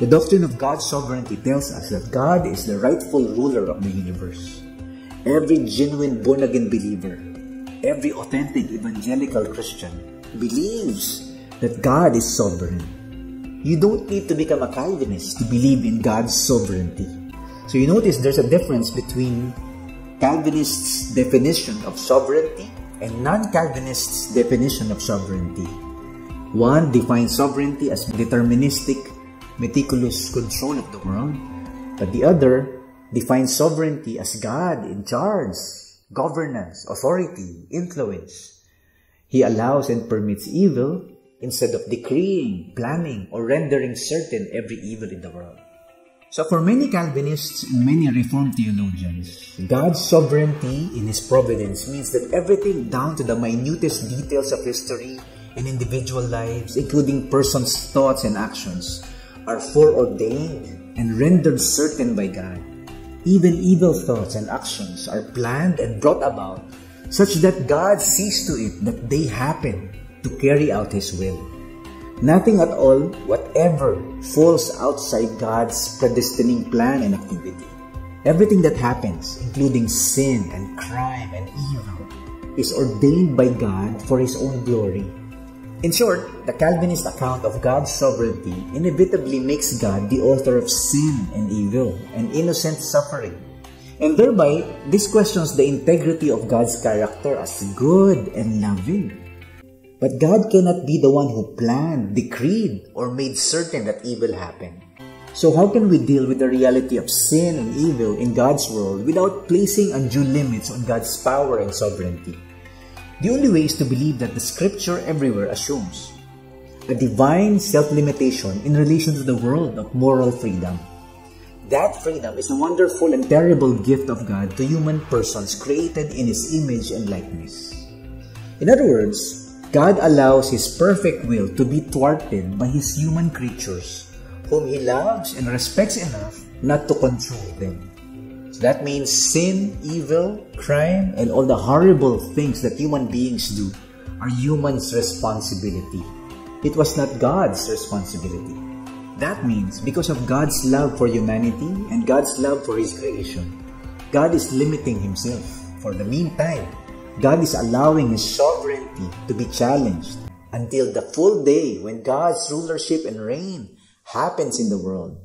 The doctrine of God's sovereignty tells us that God is the rightful ruler of the universe. Every genuine born-again believer, every authentic evangelical Christian believes that God is sovereign. You don't need to become a Calvinist to believe in God's sovereignty. So you notice there's a difference between Calvinists' definition of sovereignty and non-Calvinists' definition of sovereignty. One defines sovereignty as deterministic, meticulous control of the world, but the other defines sovereignty as God in charge, governance, authority, influence. He allows and permits evil instead of decreeing, planning, or rendering certain every evil in the world. So for many Calvinists and many Reformed theologians, God's sovereignty in His providence means that everything down to the minutest details of history and individual lives, including persons' thoughts and actions, are foreordained and rendered certain by God. Even evil thoughts and actions are planned and brought about such that God sees to it that they happen to carry out His will. Nothing at all, whatever, falls outside God's predestining plan and activity. Everything that happens, including sin and crime and evil, is ordained by God for His own glory. In short, the Calvinist account of God's sovereignty inevitably makes God the author of sin and evil and innocent suffering. And thereby, this questions the integrity of God's character as good and loving. But God cannot be the one who planned, decreed, or made certain that evil happened. So how can we deal with the reality of sin and evil in God's world without placing undue limits on God's power and sovereignty? The only way is to believe that the Scripture everywhere assumes a divine self-limitation in relation to the world of moral freedom. That freedom is a wonderful and terrible gift of God to human persons created in His image and likeness. In other words, God allows His perfect will to be thwarted by His human creatures, whom He loves and respects enough not to control them. So that means sin, evil, crime, and all the horrible things that human beings do are humans' responsibility. It was not God's responsibility. That means because of God's love for humanity and God's love for His creation, God is limiting Himself. For the meantime, God is allowing His sovereignty to be challenged until the full day when God's rulership and reign happens in the world.